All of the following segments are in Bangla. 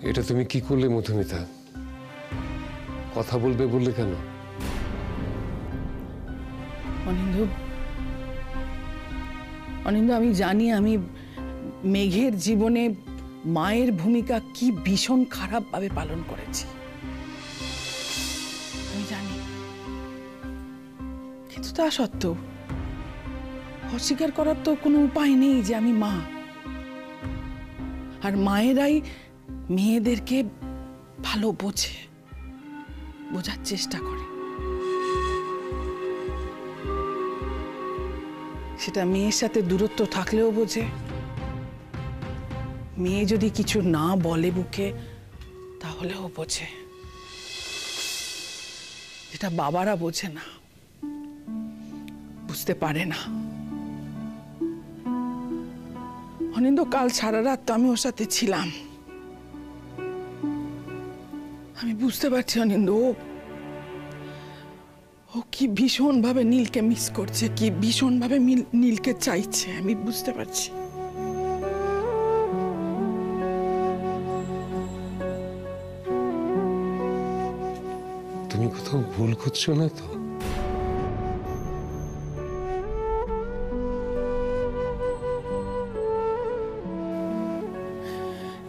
এটা তুমি কি করলে মধুমিতা? কথা বলবে বললে কেন? অনিন্দ, আমি জানি আমি মেঘের জীবনে মায়ের ভূমিকা কি ভীষণ খারাপ ভাবে পালন করেছি, আমি জানি। কিন্তু তা সত্ত্বেও অস্বীকার করার তো কোনো উপায় নেই যে আমি মা। আর মায়েরাই মেয়েদেরকে ভালো বোঝে, বোঝার চেষ্টা করে। সেটা মেয়ের সাথে দূরত্ব থাকলেও বোঝে, মেয়ে যদি কিছু না বলে বুকে তাহলেও বোঝে, যেটা বাবারা বোঝে না, বুঝতে পারে না। অনিন্দ, কাল সারা রাত তো আমি ওর সাথে ছিলাম। আমি বুঝতে পারছি অনিন্দ, ও কি ভীষণ ভাবে নীলকে মিস করছে, কি ভীষণ ভাবে নীলকে চাইছে, আমি বুঝতে পারছি। তুমি কোথাও ভুল করছো না তো?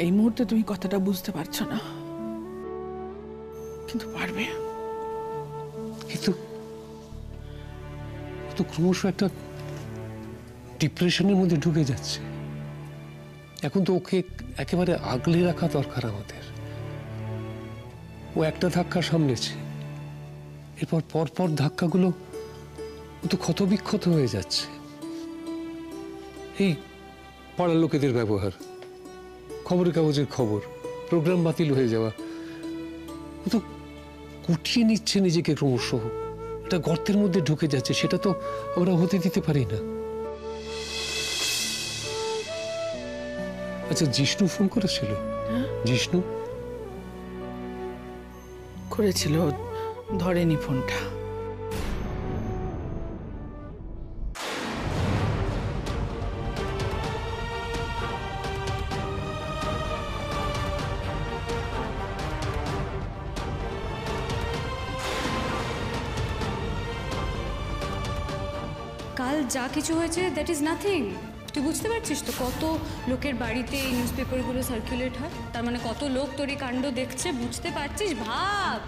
এই মুহূর্তে তুমি কথাটা বুঝতে পারছো না, কিন্তু পারবে। কিন্তু তো ক্রমশ একটা ডিপ্রেশনের মধ্যে ঢুকে যাচ্ছে। এখন তো ওকে একেবারে আগলে রাখা দরকার আমাদের। ও একটা ধাক্কা সামলেছে, এরপর পরপর ধাক্কাগুলো ও তো ক্ষতবিক্ষত হয়ে যাচ্ছে। এই পাড়ার লোকেদের ব্যবহার, খবরের কাগজের খবর, প্রোগ্রাম বাতিল হয়ে যাওয়া, ও তো কুটিয়ে নিচ্ছে নিজেকে ক্রমশ। এটা গর্তের মধ্যে ঢুকে যাচ্ছে, সেটা তো আমরা হতে দিতে পারি না। আচ্ছা, জিষ্ণু ফোন করেছিল? জিষ্ণু করেছিল, ধরেনি ফোনটা। কাল যা কিছু হয়েছে দ্যাট ইজ নাথিং। তুই বুঝতে পারছিস তো কত লোকের বাড়িতে এই নিউজ পেপারগুলো সার্কুলেট হয়, তার মানে কত লোক তোর এই কাণ্ড দেখছে, বুঝতে পারছিস? ভাব।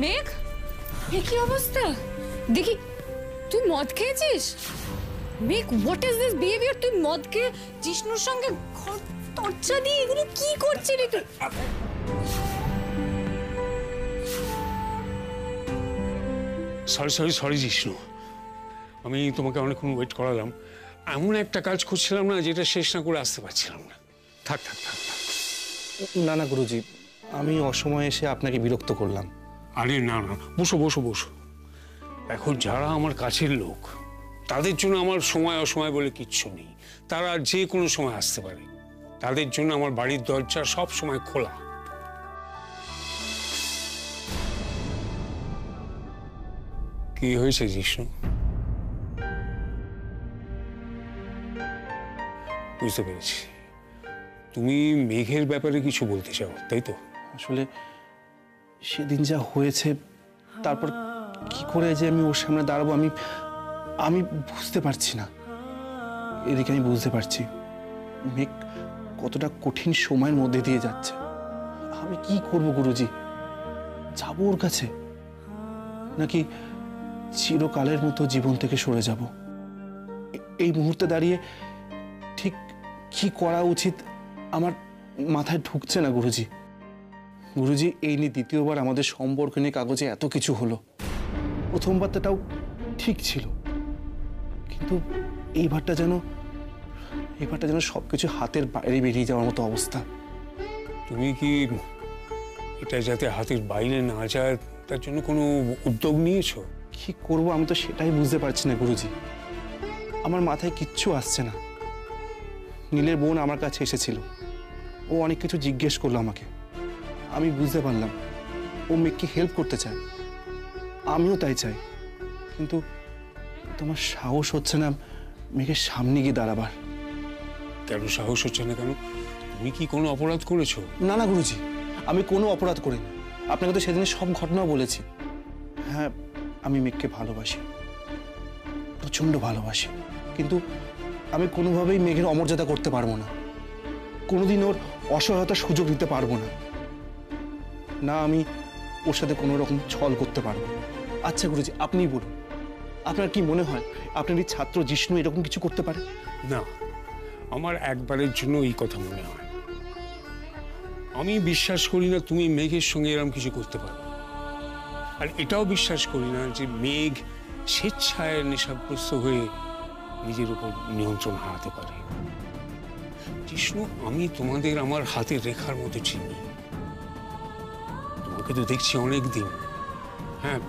মেঘ, কি অবস্থা দেখি। তুই মদ খেয়েছিস? মেঘ, হোয়াট ইজ দিস বিহেভিয়ার? তুই মদ খেয়ে জিষ্ণুর সঙ্গে তর্চা দিয়ে এগুলো কি করছিস তুই? সরি জিষ্ণু, আমি তোমাকে অনেকক্ষণ ওয়েট করালাম। এমন একটা কাজ করছিলাম না যেটা শেষ না করে আসতে পারছিলাম না। থাক থাক থাক থাক। না না গুরুজি, আমি অসময়ে এসে আপনাকে বিরক্ত করলাম। আরে না না, বসো বসো বসো। এখন যারা আমার কাছের লোক, তাদের জন্য আমার সময় অসময় বলে কিচ্ছু নেই। তারা যে কোনো সময় আসতে পারে। তাদের জন্য আমার বাড়ির দরজা সব সময় খোলা। কি হয়েছে জিষ্ণু? বুঝতে পেরেছি, তুমি মেঘের ব্যাপারে কিছু বলতে চাও, তাই তো? আসলে সেদিন যা হয়েছে, তারপর কি করে যে আমি ওর সামনে দাঁড়াবো আমি বুঝতে পারছি না। এদিকে আমি বুঝতে পারছি মেঘ কতটা কঠিন সময়ের মধ্যে দিয়ে যাচ্ছে। আমি কি করব গুরুজি? যাবো ওর কাছে, নাকি চিরকালের মতো জীবন থেকে সরে যাব? এই মুহূর্তে দাঁড়িয়ে ঠিক কি করা উচিত আমার মাথায় ঢুকছে না গুরুজি। গুরুজি, এই নিয়ে দ্বিতীয়বার আমাদের সম্পর্ক নিয়ে কাগজে এত কিছু হলো। প্রথমবারটাও ঠিক ছিল, কিন্তু এইবারটা যেন সবকিছু হাতের বাইরে বেরিয়ে যাওয়ার মতো অবস্থা। তুমি কি এটা যাতে হাতের বাইরে না যায় তার জন্য কোনো উদ্যোগ নিয়েছো? কি করব আমি তো সেটাই বুঝতে পারছি না গুরুজি। আমার মাথায় কিচ্ছু আসছে না। নীলের বোন আমার কাছে এসেছিল, ও অনেক কিছু জিজ্ঞেস করলো আমাকে। আমি বুঝতে পারলাম ও মেয়েকে হেল্প করতে চায়, আমিও তাই চাই, কিন্তু তোমার সাহস হচ্ছে না মেয়েকে সামনে গিয়ে দাঁড়াবার। কেন সাহস হচ্ছে না কেন? তুমি কি কোনো অপরাধ করেছো? না না গুরুজি, আমি কোনো অপরাধ করিনি। আপনাকে তো সেদিনে সব ঘটনা বলেছি। হ্যাঁ, আমি মেয়েকে ভালোবাসি, প্রচন্ড ভালোবাসি, কিন্তু আমি কোনোভাবেই মেঘের অমর্যাদা করতে পারবো না। কোনোদিন ওর অসহায়তার সুযোগ দিতে পারবো না। না আমি ওর সাথে কোনো রকম ছল করতে পারবো। আচ্ছা গুরুজি, আপনিই বলুন, আপনার কি মনে হয় আপনার এই ছাত্র জিষ্ণু এরকম কিছু করতে পারে? না, আমার একবারের জন্য এই কথা মনে হয়। আমি বিশ্বাস করি না তুমি মেঘের সঙ্গে এরকম কিছু করতে পারো। আর এটাও বিশ্বাস করি না যে মেঘ স্বেচ্ছায় নেশাগ্রস্ত হয়ে নিজের উপর নিয়ন্ত্রণ হারাতে পারে। জিষ্ণু, আমি তোমাদের আমার হাতের রেখার মতো চিনি। তোমাকে তো দেখছি অনেক দিন। হ্যাঁ,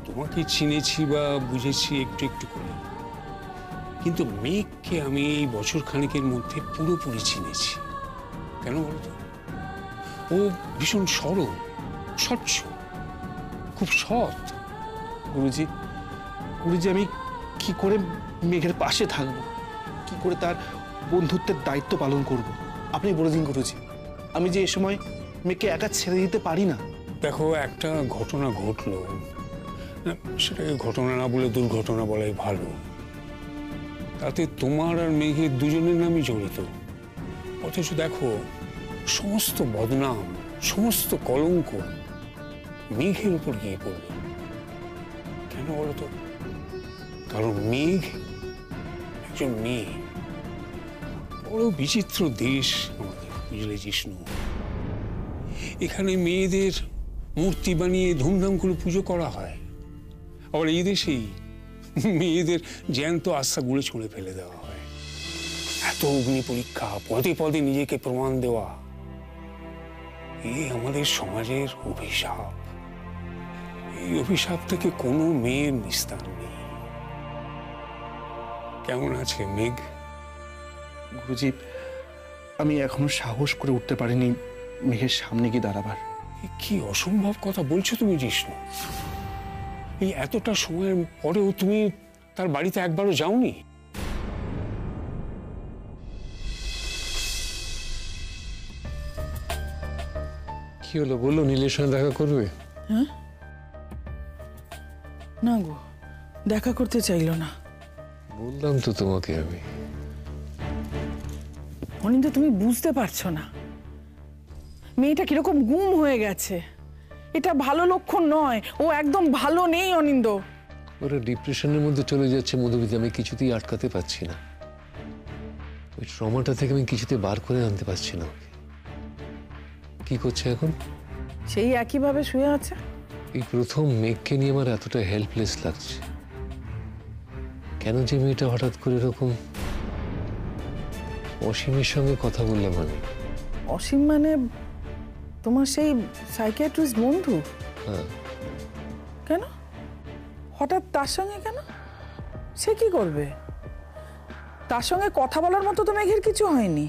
তোমাকে চিনেছি বা বুঝেছি একটু একটু করে, কিন্তু মেঘকে আমি এই বছর খানেকের মধ্যে পুরোপুরি চিনেছি। কেন বলতো? ও ভীষণ সরল, স্বচ্ছ, খুব সৎ। গুরুজি, গুরুজি, আমি কি করে মেঘের পাশে থাকবো, কি করে তার বন্ধুত্বের দায়িত্ব পালন করব? আপনি বলে দিন গুরুজি, আমি যে এ সময় মেয়েকে একা ছেড়ে দিতে পারি না। দেখো, একটা ঘটনা ঘটলো, না সেটাকে ঘটনা না বলে দুর্ঘটনা বলাই ভালো। তাতে তোমার আর মেঘের দুজনের নামই জড়িত। অথচ দেখো, সমস্ত বদনাম, সমস্ত কলঙ্ক মেঘের উপর গিয়ে পড়ল। কেন বলতো? কারণ মেঘ একজন মেয়ে। বড় বিচিত্র দেশ আমাদের, বুঝলে জিষ্ণু। এখানে মেয়েদের মূর্তি বানিয়ে ধুমধাম করে পুজো করা হয়। আবার এই দেশেই মেয়েদের জ্যান্ত আস্থা গুলে ছুঁড়ে ফেলে দেওয়া হয়। এত অগ্নি পরীক্ষা, পদে পদে নিজেকে প্রমাণ দেওয়া, এই আমাদের সমাজের অভিশাপ। এই অভিশাপ থেকে কোনো মেয়ের নিস্তার নেই। কেমন আছে মেঘ? গুরুজি, আমি এখনো সাহস করে উঠতে পারিনি মেঘের সামনে গিয়ে দাঁড়াবার। কি অসম্ভব কথা বলছো তুমি জিষ্ণু? এই এতটা সময়ের পরেও তুমি তার বাড়িতে একবারও যাওনি? কি হলো বললো, নীলের সঙ্গে দেখা করবে? না গো, দেখা করতে চাইলো না। বললাম তো তোমাকে আমি। অনিন্দ, তুমি বুঝতে পারছো না মেয়েটা কিরকম গুম হয়ে গেছে। এটা ভালো লক্ষণ নয়, ও একদম ভালো নেই অনিন্দ। ওরা ডিপ্রেশনের মধ্যে চলে যাচ্ছে মধুমিতা, আমি কিছুতেই আটকাতে পারছি না। ওই ট্রমাটা থেকে আমি কিছুতেই বার করে আনতে পারছি না ওকে। কি করছে এখন? সেই একইভাবে শুয়ে আছে। এই প্রথম মেঘকে নিয়ে আমার এতটা হেল্পলেস লাগছে। কেন যে মেয়েটা হঠাৎ করে এরকম অসীমের সঙ্গে কথা বললাম আমি। অসীম মানে তোমার সেই সাইকিয়াট্রিস্ট বন্ধু? হ্যাঁ। কেন হঠাৎ তার সঙ্গে কেন? সে কি করবে? তার সঙ্গে কথা বলার মতো তো মেঘের কিছু হয়নি।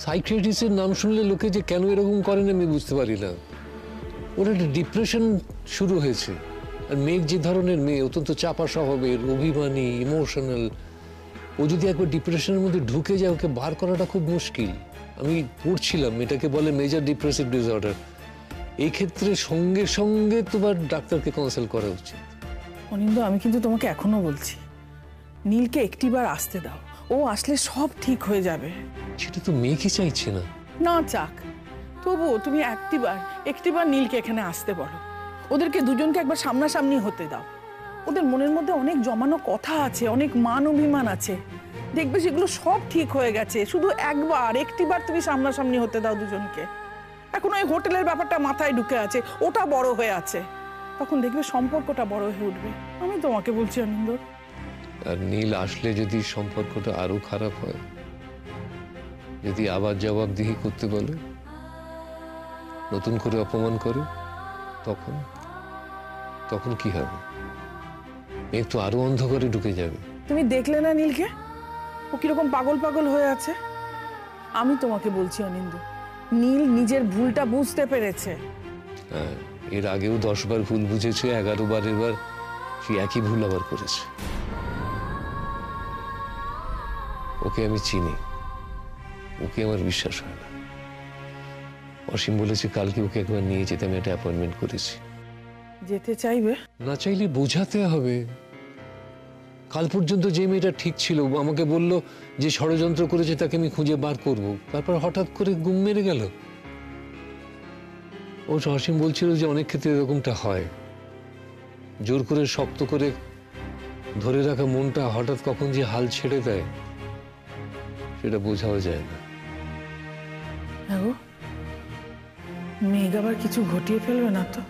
সাইকিয়াট্রিস্টের নাম শুনলে লোকে যে কেন এরকম করেন আমি বুঝতে পারি না। ওর একটা ডিপ্রেশন শুরু হয়েছে। আর মেঘ যে ধরনের মেয়ে, অত্যন্ত চাপা স্বভাবের, অভিমানী, ইমোশনাল, ও যদি একবার ডিপ্রেশনের মধ্যে ঢুকে যায় ওকে বার করাটা খুব মুশকিল। আমি পড়ছিলাম এটাকে বলে মেজর ডিপ্রেসিভ ডিসঅর্ডার। এই ক্ষেত্রে সঙ্গে সঙ্গে তোমার ডাক্তারকে কনসাল্ট করা উচিত। অনিন্দ, আমি কিন্তু তোমাকে এখনো বলছি, নীলকে একটিবার আসতে দাও। ও আসলে সব ঠিক হয়ে যাবে। সেটা তো মেঘই চাইছে না। না চাক, তবুও তুমি একটিবার নীলকে এখানে আসতে বলো। ওদেরকে দুজনকে একবার সামনাসামনি হতে দাও। ওদের মনের মধ্যে অনেক জমানো কথা আছে, অনেক মান অভিমান আছে। দেখবে সেগুলো সব ঠিক হয়ে গেছে। শুধু একটিবার তুমি সামনাসামনি হতে দাও দুজনকে। এখন ওই হোটেলের ব্যাপারটা মাথায় ঢুকে আছে, ওটা বড় হয়ে আছে। তখন দেখবে সম্পর্কটা বড় হয়ে উঠবে। আমি তোমাকে বলছি অনিন্দ। আর নীল আসলে যদি সম্পর্কটা আরো খারাপ হয়, যদি আবার জবাবদিহি করতে বলে, নতুন করে অপমান করে, তখন তখন কি হবে? মেঘ তো আরো অন্ধকারে ঢুকে যাবে। তুমি দেখলে না নীলকে, ও কিরকম পাগল পাগল হয়ে আছে। আমি তোমাকে বলছি অনিন্দু, নীল নিজের ভুলটা বুঝতে পেরেছে। হ্যাঁ, এর আগেও 10 বার ভুল বুঝেছে, 11 বার এবার সে একই ভুল আবার করেছে। ওকে আমি চিনি, ওকে আমার বিশ্বাস হয় না। অসীম বলেছে কালকে ওকে একবার নিয়ে যেতে, আমি একটা অ্যাপয়েন্টমেন্ট করেছি। যেতে চাইবে? না চাইলে বোঝাতে হবে। কাল পর্যন্ত যে মেয়েটা ঠিক ছিল, আমাকে বলল যে ষড়যন্ত্র করেছে তাকে আমি খুঁজে বার করব, তারপর হঠাৎ করে গুম মেরে গেল। ও অসীম বলছিল যে অনেক ক্ষেত্রে এরকমটা হয়, জোর করে শক্ত করে ধরে রাখা মনটা হঠাৎ কখন যে হাল ছেড়ে দেয় সেটা বোঝাও যায় না। হ্যাঁ গো, মেঘ আবার কিছু ঘটিয়ে ফেলবে না তো?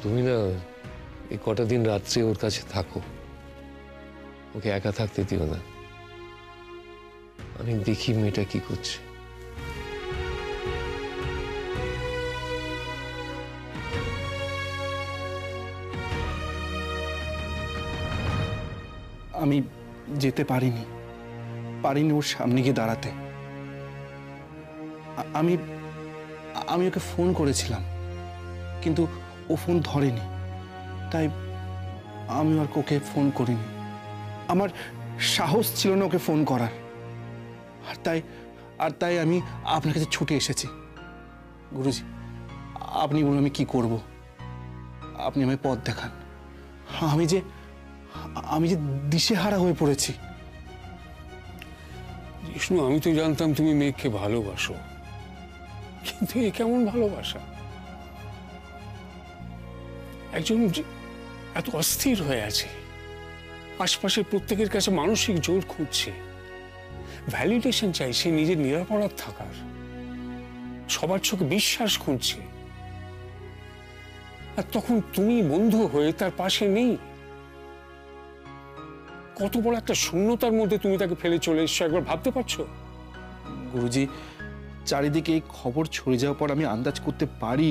তুমি না এই কটা দিন রাত্রে ওর কাছে থাকো, ওকে একা থাকতে দিও না। আমি দেখি মেয়েটা কি করছে। আমি যেতে পারিনি ওর সামনে গিয়ে দাঁড়াতে। আমি আমি ওকে ফোন করেছিলাম, কিন্তু ও ফোন ধরেনি, তাই আমি আর ওকে ফোন করিনি। আমার সাহস ছিল না ওকে ফোন করার, আর তাই আমি আপনার কাছে ছুটে এসেছি। গুরুজি, আপনি বলুন আমি কি করব? আপনি আমায় পথ দেখান। আমি যে দিশেহারা হয়ে পড়েছি। জিষ্ণু, আমি তো জানতাম তুমি মেঘকে ভালোবাসো, কিন্তু এ কেমন ভালোবাসা? একজন এত অস্থির হয়ে আছে, আশপাশের প্রত্যেকের কাছে মানসিক জোর খুঁজছে, ভ্যালিডেশন চাইছে নিজের নিরাপরাধ থাকার, সবার চোখে বিশ্বাস খুঁজছে, আর তখন তুমি বন্ধু হয়ে তার পাশে নেই। কত বড় একটা শূন্যতার মধ্যে তুমি তাকে ফেলে চলে এসছো, একবার ভাবতে পারছো? গুরুজি, চারিদিকে এই খবর ছড়িয়ে যাওয়ার পর আমি আন্দাজ করতে পারি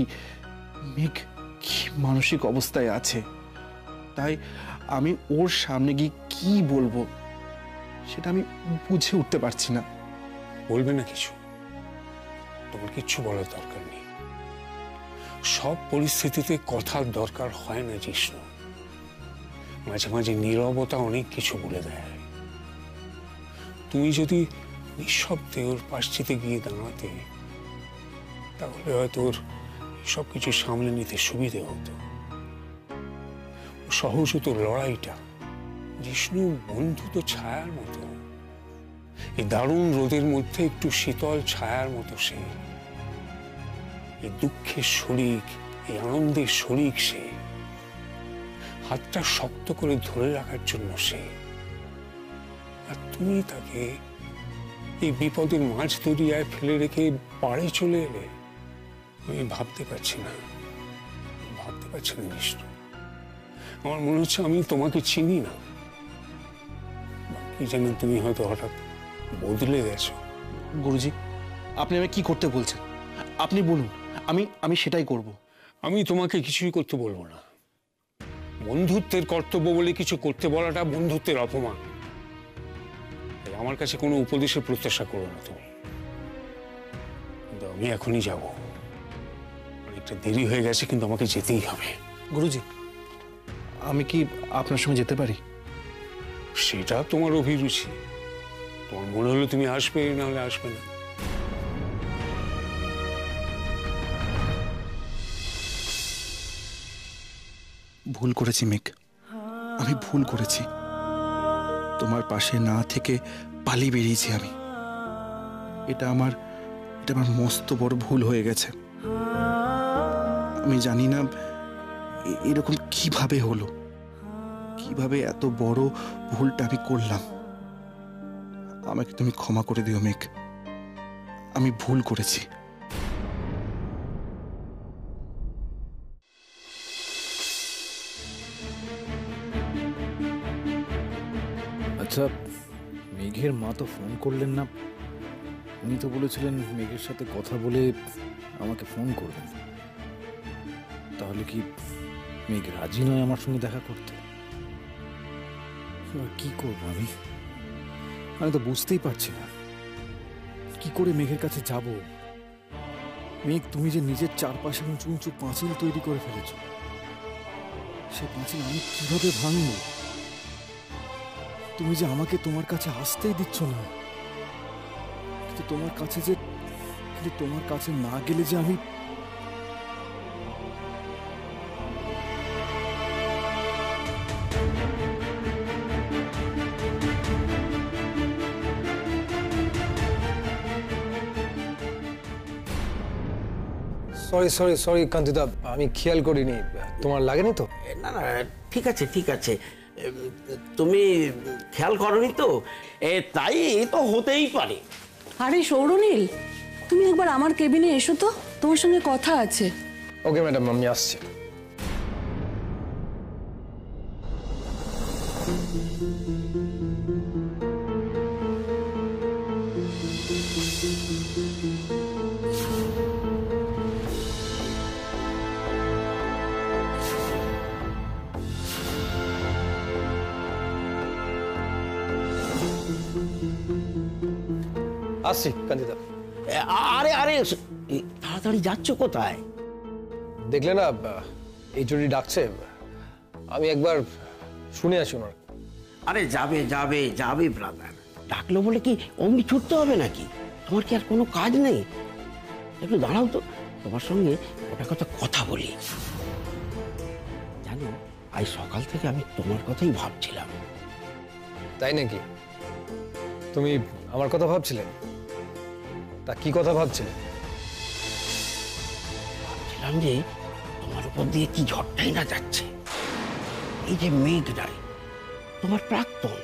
মেঘ কি মানসিক অবস্থায় আছে। তাই আমি ওর সামনে গিয়ে কি বলবো সেটা আমি বুঝে উঠতে পারছি না। বলবে না কিছু, তোমার কিচ্ছু বলার দরকার নেই। সব পরিস্থিতিতে কথার দরকার হয় না জিষ্ণু। মাঝে মাঝে নীরবতা অনেক কিছু বলে দেয়। তুমি যদি নিঃশব্দে ওর পাশটিতে গিয়ে দাঁড়াতে, তাহলে হয়তো ওর সবকিছু সামলে নিতে সুবিধে হতো। সহজ হতো লড়াইটা। জিষ্ণু বন্ধু তো ছায়ার মতো, এই দারুণ রোদের মধ্যে একটু শীতল ছায়ার মতো সে। এই দুঃখের শরিক, এই আনন্দের শরিক সে। হাতটা শক্ত করে ধরে রাখার জন্য সে। আর তুমি তাকে এই বিপদের মাঝ দরিয়ায় ফেলে রেখে পাড়ে চলে এলে। আমি ভাবতে পারছি না বিষ্ণু। আমার মনে হচ্ছে আমি তোমাকে চিনি না, কি জানি তুমি হয়তো হঠাৎ বদলে গেছো। গুরুজি, আপনি আমাকে কি করতে বলছেন? আপনি বলুন, আমি সেটাই করব। আমি তোমাকে কিছুই করতে বলবো না। বন্ধুত্বের কর্তব্য বলে কিছু করতে বলাটা বন্ধুত্বের অপমান। আমার কাছে কোনো উপদেশের প্রত্যাশা করো না তুমি। কিন্তু আমি এখনই যাব, অনেকটা দেরি হয়ে গেছে, কিন্তু আমাকে যেতেই হবে। গুরুজি, আমি কি আপনার সঙ্গে যেতে পারি? সেটা তোমার অভিরুচি। তোমার মনে হলে তুমি আসবে, না হলে আসবে না। ভুল করেছি মেঘ, আমি ভুল করেছি। তোমার পাশে না থেকে পালিয়ে বেরিয়েছি আমি। এটা আমার মস্ত বড় ভুল হয়ে গেছে। আমি জানি না এরকম কিভাবে হলো, কিভাবে এত বড় ভুলটা আমি করলাম। আমাকে তুমি ক্ষমা করে দিও মেঘ, আমি ভুল করেছি। আচ্ছা, মেঘের মা তো ফোন করলেন না। উনি তো বলেছিলেন মেঘের সাথে কথা বলে আমাকে ফোন করবেন। তাহলে কি মেঘ রাজি নয় আমার সঙ্গে দেখা করতে? এবার কি করবো আমি তো বুঝতেই পারছি না কি করে মেঘের কাছে যাব। মেঘ, তুমি যে নিজের চারপাশে উঁচু উঁচু পাঁচিল তৈরি করে ফেলেছ, সে পাঁচিল আমি কিভাবে ভাঙব? তুমি যে আমাকে তোমার কাছে আসতেই দিচ্ছ না, কিন্তু তোমার কাছে না গেলে যে আমি সরি সরি সরি কান্তিদা, আমি খেয়াল করিনি। তোমার লাগেনি তো? না না, ঠিক আছে ঠিক আছে, তুমি খেয়াল করনি তো, তাই তো হতেই পারে। আরে সৌরনীল, তুমি একবার আমার কেবিনে এসো তো, তোমার সঙ্গে কথা আছে। ওকে ম্যাডাম, আমি আসছি। আসছি কান্তিদা। আরে আরে, তাড়াতাড়ি যাচ্ছ কোথায়? দেখলে না এই জন্য ডাকছে, আমি একবার শুনে আসি ওনার। আরে যাবে যাবে যাবে ব্রাদার, ডাকলো বলে কি অমনি ছুটতে হবে নাকি? তোমার কি আর কোনো কাজ নেই? একটু দাঁড়াও তো, তোমার সঙ্গে ওটা কথা বলি। জানো, আজ সকাল থেকে আমি তোমার কথাই ভাবছিলাম। তাই নাকি? তুমি আমার কথা ভাবছিলে? তা কি কথা ভাবছিলে? ভাবছিলাম যে তোমার উপর দিয়ে কি ঝড়টাই না যাচ্ছে। এই যে মেঘ রায়, তোমার প্রাক্তন,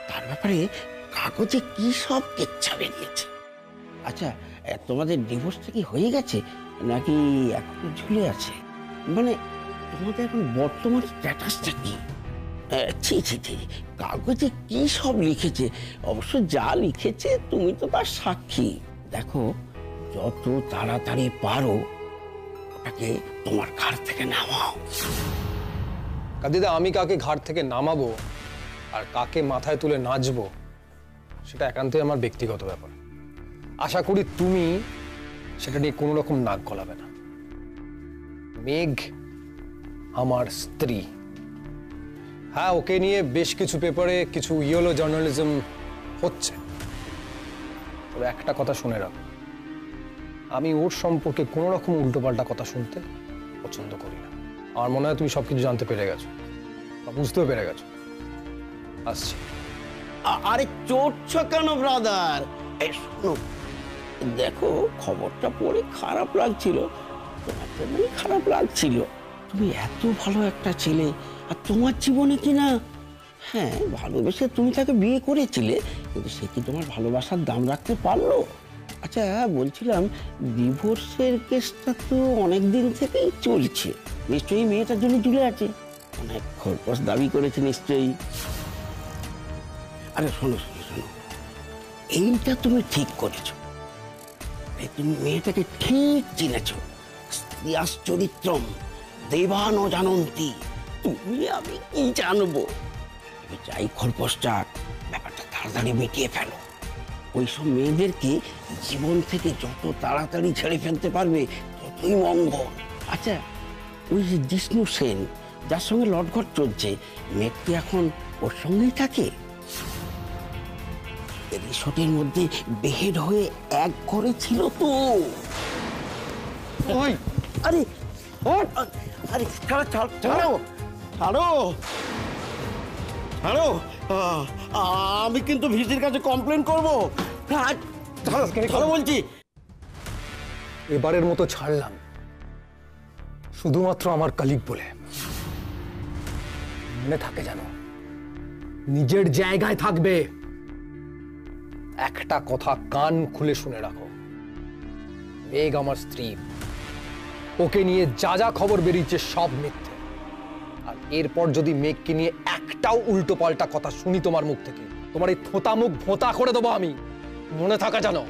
তার ব্যাপারে কাগজে কি সব কেচ্ছা বেরিয়েছে। আচ্ছা, তোমাদের ডিভোর্সটা কি হয়ে গেছে নাকি এখনো ঝুলে আছে? মানে তোমাদের এখন বর্তমান স্ট্যাটাসটা কি? ছি ছি ছি, কাগজে কি সব লিখেছে। অবশ্য যা লিখেছে তুমি তো তার সাক্ষী। দেখো, যত তাড়াতাড়ি পারো ওটাকে তোমার ঘাড় থেকে নামাও। কান্তিদা, আমি কাকে ঘাট থেকে নামাবো আর কাকে মাথায় তুলে নাচবো সেটা একান্তই আমার ব্যক্তিগত ব্যাপার। আশা করি তুমি সেটা নিয়ে কোনো রকম নাক গলাবে না। মেঘ আমার স্ত্রী। হ্যাঁ, ওকে নিয়ে বেশ কিছু পেপারে কিছু ইয়েলো জার্নালিজম হচ্ছে, তবে একটা কথা শুনে রাখো, আমি ওর সম্পর্কে কোনো রকম উল্টোপাল্টা কথা শুনতে পছন্দ করি না। আমার মনে হয় তুমি সবকিছু জানতে পেরে গেছো বা বুঝতেও পেরে গেছো। আসছি। আরে চড়ছ কেন ব্রাদার? শোনো, দেখো, খবরটা পড়ে খারাপ লাগছিল, তোমার জন্যই খারাপ লাগছিল। তুমি এত ভালো একটা ছেলে, আর তোমার জীবনে কিনা, হ্যাঁ ভালোবেসে তুমি তাকে বিয়ে করেছিলে, কিন্তু সে কি তোমার ভালোবাসার দাম রাখতে পারলো? আচ্ছা বলছিলাম, ডিভোর্সের কেসটা তো অনেক দিন থেকেই চলছে, নিশ্চয়ই মেয়েটার জন্য ঝুলে আছে, অনেক খরপোশ দাবি করেছে নিশ্চয়ই। আরে শোনো শোনো শোনো, এইটা তুমি ঠিক করেছো, তুমি মেয়েটাকে ঠিক চিনেছ। স্ত্রীয়াস চরিত্রম দেবানো জানন্তি, তুমি আমি কি জানবো? যাই খরপোশটাক, ব্যাপারটা তাড়াতাড়ি মিটিয়ে ফেলো। ওইসব মেয়েদেরকে জীবন থেকে যত তাড়াতাড়ি ছেড়ে ফেলতে পারবে ততই মঙ্গল। আচ্ছা, ওই যে জিষ্ণু সেন, যার সঙ্গে লটঘট চলছে, মেয়েটি এখন ওর সঙ্গেই থাকে? রিসোর্টের মধ্যে বেহেড হয়ে এক ঘরে ছিল তো। আরে আরে ছাড়ো ছাড়ো ছাড়ো ছাড়ো, আমি কিন্তু ভিসির কাছে কমপ্লেন করবো। ছাড়ো বলছি। এবারের মতো ছাড়লাম, শুধুমাত্র আমার কলিগ বলে। মনে থাকে জানো, নিজের জায়গায় থাকবে। একটা কথা কান খুলে শুনে রাখো, মেঘ আমার স্ত্রী, ওকে নিয়ে যা যা খবর বেরিয়েছে সব মিথ্যে। আর এরপর যদি মেঘকে নিয়ে একটাও উল্টো পাল্টা কথা শুনি তোমার মুখ থেকে, তোমার এই থোতা মুখ ভোঁতা করে দেবো আমি, মনে থাকা জানো।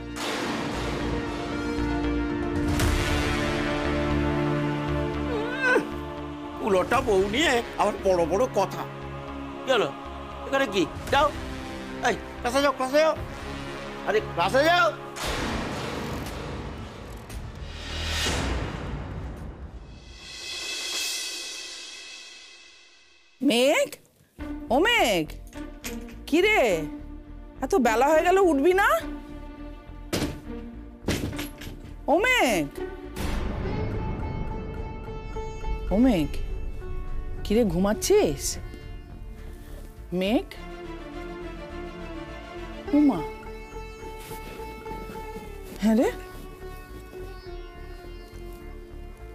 উলোটা বউ নিয়ে আবার বড় বড় কথা গেল। এখানে কি যাও, এই ক্লাসে যাও, ক্লাসে যাও, আরে ক্লাসে যাও। মেঘ, ও মেঘ, কি রে এত বেলা হয়ে গেল, উঠবি না? ও মেঘ, ও মেঘ, কি রে ঘুমাচ্ছিস? মেঘ, উমা, হ্যাঁ রে,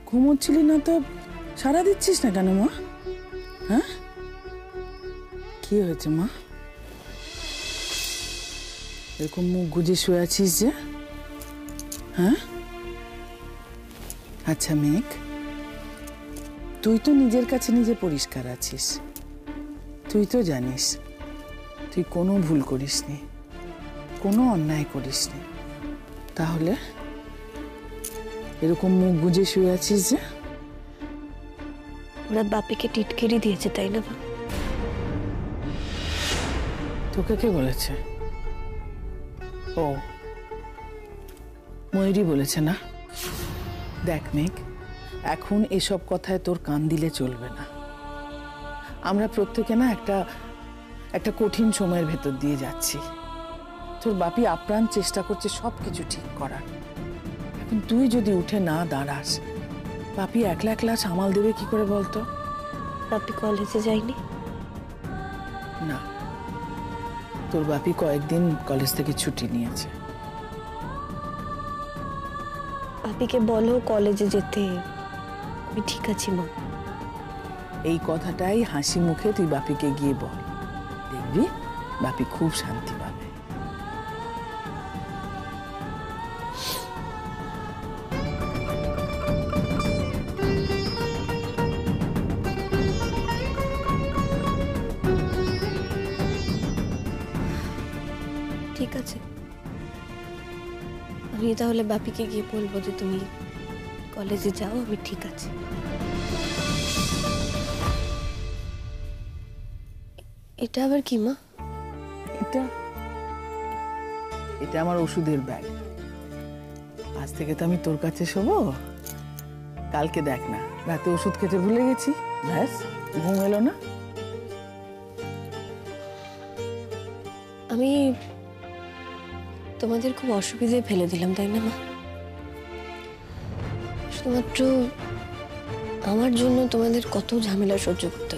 ঘুমোচ্ছিলি না তো সারা দিচ্ছিস না কেন মা? হ্যাঁ, কি হয়েছে মা? এরকম মুখ গুজে শুয়ে আছিস যে? হ্যাঁ, আচ্ছা মেঘ, তুই তো নিজের কাছে নিজে পরিষ্কার আছিস, তুই তো জানিস তুই কোনো ভুল করিসনি, কোনো অন্যায় করিসনি, তাহলে এরকম মুখ গুজে শুয়ে আছিস যে? ওরা বাপিকে টিটকিরি দিয়েছে, তাই না মা? তোকে কে বলেছে? ও, ময়ূরী বলেছে না? দেখ মেঘ, এখন এসব কথায় তোর কান দিলে চলবে না। আমরা প্রত্যেকে না একটা কঠিন সময়ের ভেতর দিয়ে যাচ্ছি। তোর বাপি আপ্রাণ চেষ্টা করছে সবকিছু ঠিক করার। এখন তুই যদি উঠে না দাঁড়াস, বাপি একলা একলা সামাল দেবে কি করে বলতো? বাপি কলেজে যায়নি? না, তোর বাপি কয়েকদিন কলেজ থেকে ছুটি নিয়েছে। বাপিকে বলো কলেজে যেতে, আমি ঠিক আছি মা। এই কথাটাই হাসি মুখে তুই বাপিকে গিয়ে বল, দেখবি বাপি খুব শান্তি পাবে। ঠিক আছে, আমি তাহলে বাপিকে গিয়ে বলবো যে তুমি কলেজে যাও, আমি ঠিক আছি। এটা আবার কি মা? এটা এটা আমার ওষুধের ব্যাগ। আজ থেকে তো আমি তোর কাছে শোবো। কালকে দেখ না, রাতে ওষুধ খেতে ভুলে গেছি, ব্যাস ঘুম এলো না। আমি তোমাদের খুব অসুবিধায় ফেলে দিলাম, তাই না মা? শুধুমাত্র আমার জন্য তোমাদের কত ঝামেলা সহ্য করতে